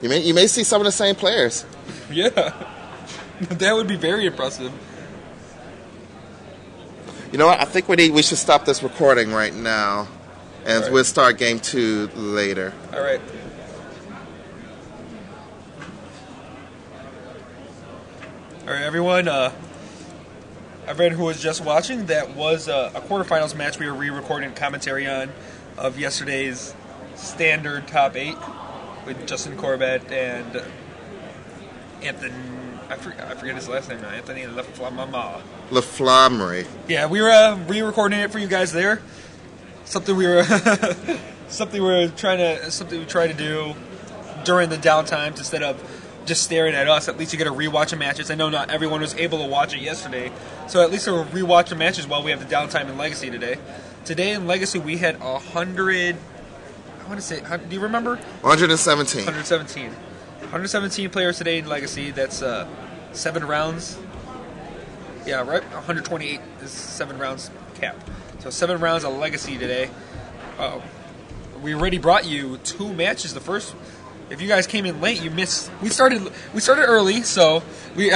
You may see some of the same players. Yeah, that would be very impressive. You know what? I think we should stop this recording right now, and right. We'll start game 2 later. All right. All right, everyone. Everyone who was just watching, that was a quarterfinals match we were re-recording commentary on of yesterday's standard top 8 with Justin Corbett and Anthony. I forget his last name now. Anthony Laflamme. Yeah, we were re-recording it for you guys there. Something we try to do during the downtime instead of just staring at us. At least you get to rewatch the matches. I know not everyone was able to watch it yesterday, so at least we'll rewatch the matches while we have the downtime in Legacy today. Today in Legacy we had 100. I want to say, do you remember? 117. 117 players today in Legacy. That's 7 rounds. Yeah, right. 128 is 7 rounds cap. So 7 rounds of Legacy today. We already brought you 2 matches. The first, if you guys came in late, you missed. We started early, so we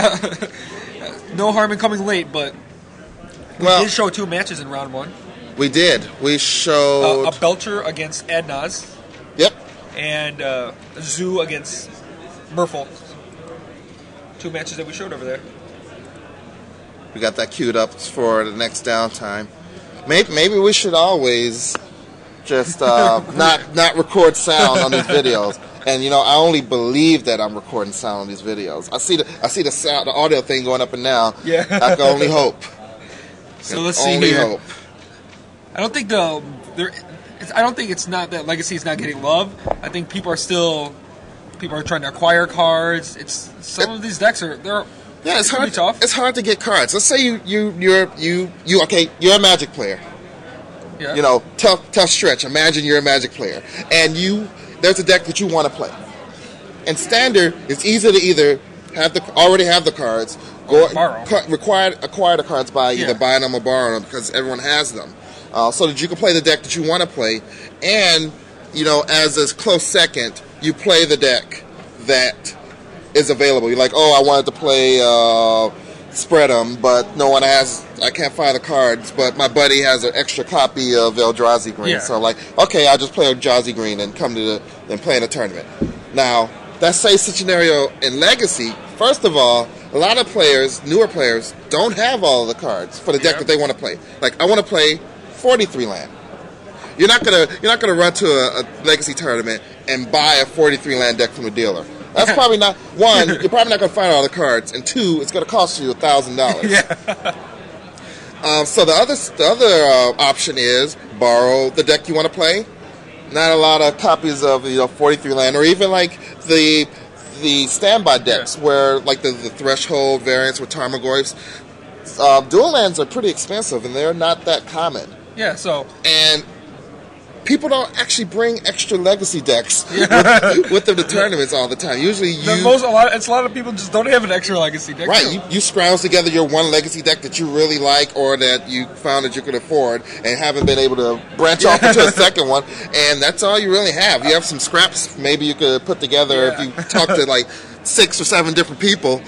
no harm in coming late. But we did show 2 matches in round 1. We did. We showed a Belcher against Adnaz. Yep. And Zoo against Merfolk. 2 matches that we showed over there. We got that queued up for the next downtime. Maybe we should always just not record sound on these videos. And I only believe that I'm recording sound on these videos. I see the sound, the audio thing going up and down. Yeah. I can only hope. So let's see only here. Hope. I don't think it's not that Legacy is not getting love. I think people are trying to acquire cards. Some of these decks are it's hard. Tough. It's hard to get cards. Let's say you're a Magic player. Yeah. Tough stretch. Imagine you're a Magic player, and there's a deck that you want to play. And Standard, it's easy to either already have the cards, acquire the cards by either buying them or borrowing them because everyone has them, so that you can play the deck that you want to play, and as a close second, you play the deck that is available. You're like, I wanted to play Spread 'em, but no one has. I can't find the cards, but my buddy has an extra copy of Eldrazi Green. Yeah. So I'm like, okay, I'll just play Eldrazi Green and come to and play in a tournament. Now, that same scenario in Legacy. First of all, a lot of players, newer players, don't have all of the cards for the deck that they want to play. Like, I want to play 43 land. You're not gonna run to a Legacy tournament and buy a 43 land deck from a dealer. That's probably not, one, you're probably not going to find all the cards, and 2, it's going to cost you $1,000. Yeah. So the other option is borrow the deck you want to play. Not a lot of copies of 43 land, or even like the standby decks where like the threshold variants with Tarmogoyfs. Dual lands are pretty expensive, and they're not that common. Yeah. So and people don't actually bring extra Legacy decks with them to tournaments all the time. Usually, a lot of people just don't have an extra Legacy deck. Right, you scrounge together your one Legacy deck that you really like, or that you found that you could afford, and haven't been able to branch off into a second one, and that's all you really have. You have some scraps. Maybe you could put together if you talk to like 6 or 7 different people.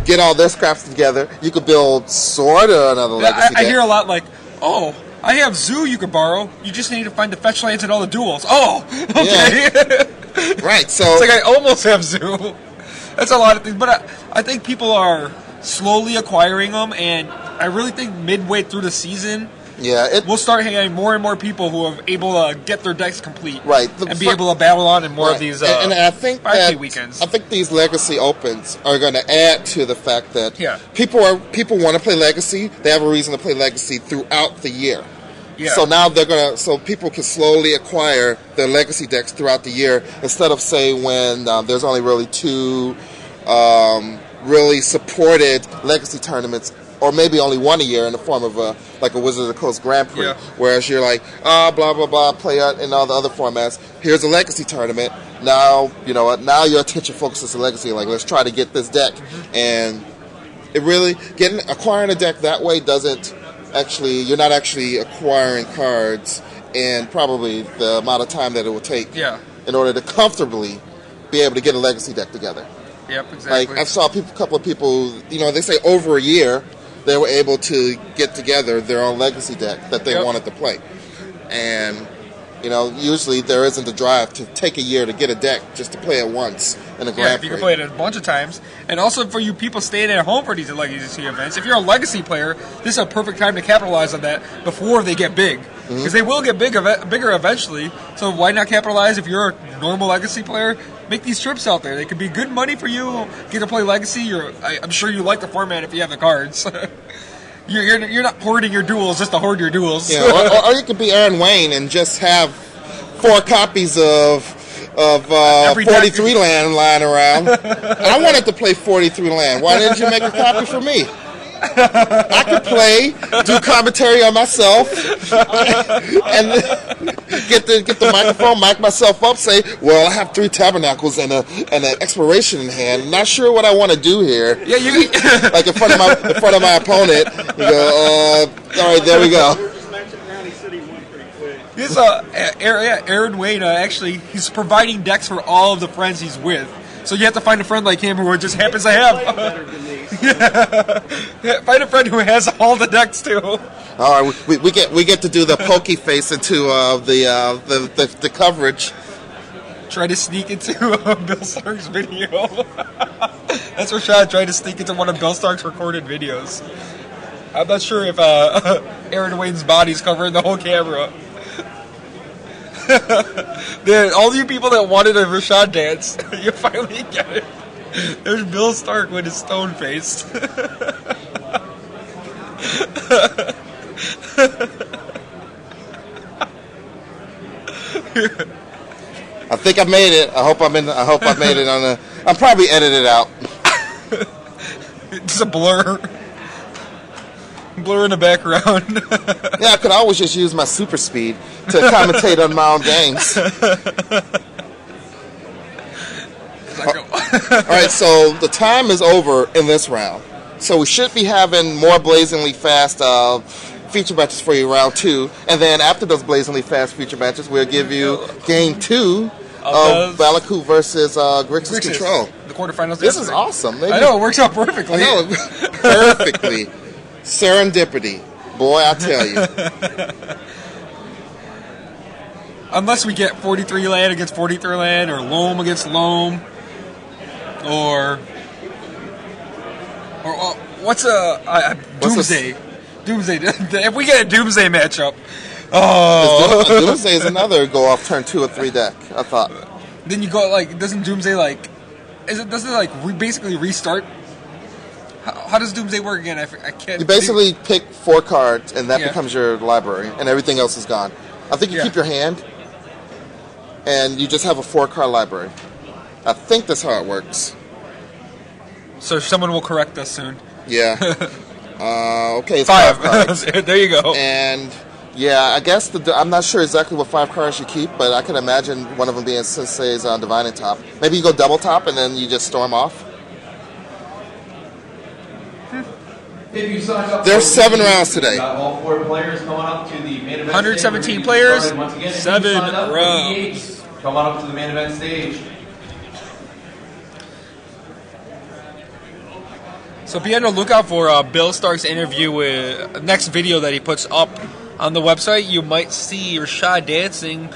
Get all their scraps together. You could build sort of another Legacy deck. I hear a lot like, I have Zoo you could borrow. You just need to find the fetch lands and all the duels. Oh, okay. Yeah. Right, so it's like I almost have Zoo. That's a lot of things. But I think people are slowly acquiring them, and I really think midway through the season, we'll start having more and more people who are able to get their decks complete, and be able to battle on in more of these and I think 5K weekends. I think these Legacy Opens are going to add to the fact that people want to play Legacy. They have a reason to play Legacy throughout the year. Yeah. So now so people can slowly acquire their Legacy decks throughout the year, instead of say when there's only really 2 really supported Legacy tournaments, or maybe only one a year in the form of a Wizards of the Coast Grand Prix, whereas you're like, blah, blah, blah, play in all the other formats. Here's a Legacy tournament. Now, now your attention focuses on Legacy. Like, let's try to get this deck. And it really, acquiring a deck that way doesn't actually, you're not actually acquiring cards in probably the amount of time that it will take in order to comfortably be able to get a legacy deck together. Yep, exactly. Like I saw a couple of people, they say over a year they were able to get together their own legacy deck that they wanted to play, and usually there isn't a drive to take a year to get a deck just to play it once in a Grand Prix. You can play it a bunch of times. And also for you people staying at home for these legacy events, if you're a legacy player, this is a perfect time to capitalize on that before they get big. Because they will get bigger eventually. So why not capitalize if you're a normal legacy player? Make these trips out there. They could be good money for you. Get to play legacy. I'm sure you like the format if you have the cards. You're not hoarding your duels just to hoard your duels. Yeah, or you could be Aaron Wayne and just have 4 copies of 43 land lying around. I wanted to play 43 land. Why didn't you make a copy for me? I could play, do commentary on myself, and get the microphone, mic myself up, say, "Well, I have 3 tabernacles and an expiration in hand. Not sure what I want to do here." Yeah, like in front of my opponent. You go, all right, there we go. This Aaron Wayne actually he's providing decks for all of the friends he's with. So you have to find a friend like him who just happens to have. Find a friend who has all the decks too. All right, we get to do the pokey face into the coverage. Try to sneak into Bill Stark's video. That's Rashad trying to sneak into one of Bill Stark's recorded videos. I'm not sure if Aaron Wayne's body's covering the whole camera. All you people that wanted a Rashad dance, you finally get it. There's Bill Stark with his stone face. I think I made it. I hope I made it on the. I'll probably edit it out. It's a blur. Blur in the background. Yeah, I could always just use my super speed to commentate on my own games. All right, so the time is over in this round. So we should be having more blazingly fast feature matches for you round 2. And then after those blazingly fast feature matches, we'll give you game 2 of Valaku versus Grixis Control. The quarterfinals. This is awesome. I know, it works out perfectly. I know, perfectly. Serendipity. Boy, I tell you. Unless we get 43 land against 43 land, or Loam against Loam, or what's Doomsday? Doomsday. If we get a Doomsday matchup, Doomsday is another go off turn 2 or 3 deck. I thought. Then you go doesn't Doomsday basically restart? How does Doomsday work again? I can't. You basically pick 4 cards, and that becomes your library, and everything else is gone. I think you keep your hand, and you just have a 4-card library. I think that's how it works. So someone will correct us soon. Yeah. Okay, it's 5 cards. There you go. And yeah, I guess I'm not sure exactly what 5 cards you keep, but I can imagine one of them being Sensei's Divining Top. Maybe you go double top, and then you just storm off. There's 7 rounds today. All 4 players coming up to the main event 117 players, 7 rounds. Come on up to the main event stage. So be on the lookout for Bill Stark's interview with next video that he puts up on the website. You might see Rashad dancing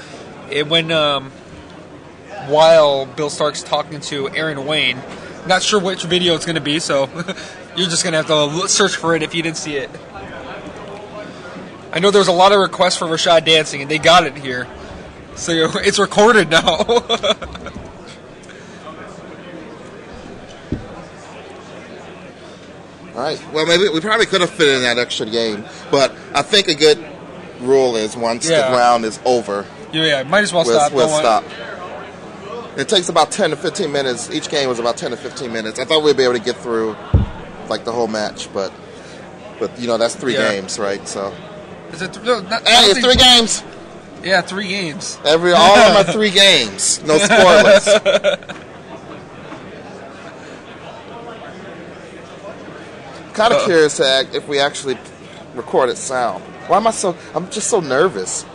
while Bill Stark's talking to Aaron Wayne. Not sure which video it's going to be, so you're just going to have to search for it if you didn't see it. I know there's a lot of requests for Rashad dancing, and they got it here. So it's recorded now. All right. Well, maybe we probably could have fit in that extra game, but I think a good rule is once the round is over. Yeah, might as well stop. We'll stop. It takes about 10 to 15 minutes. Each game was about 10 to 15 minutes. I thought we'd be able to get through the whole match, but that's 3 games, right? So. Is it it's 3 games. Yeah, 3 games. All of them are 3 games. No spoilers. Kind of curious if we actually recorded sound. Why am I'm just so nervous.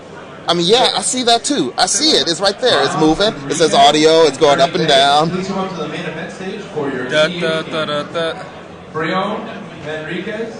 I mean, yeah, I see that too. I see it. It's right there. It's moving. It says audio. It's going up and down. Please come up to the main event stage for your Da, da, da, da, da. Brion Enriquez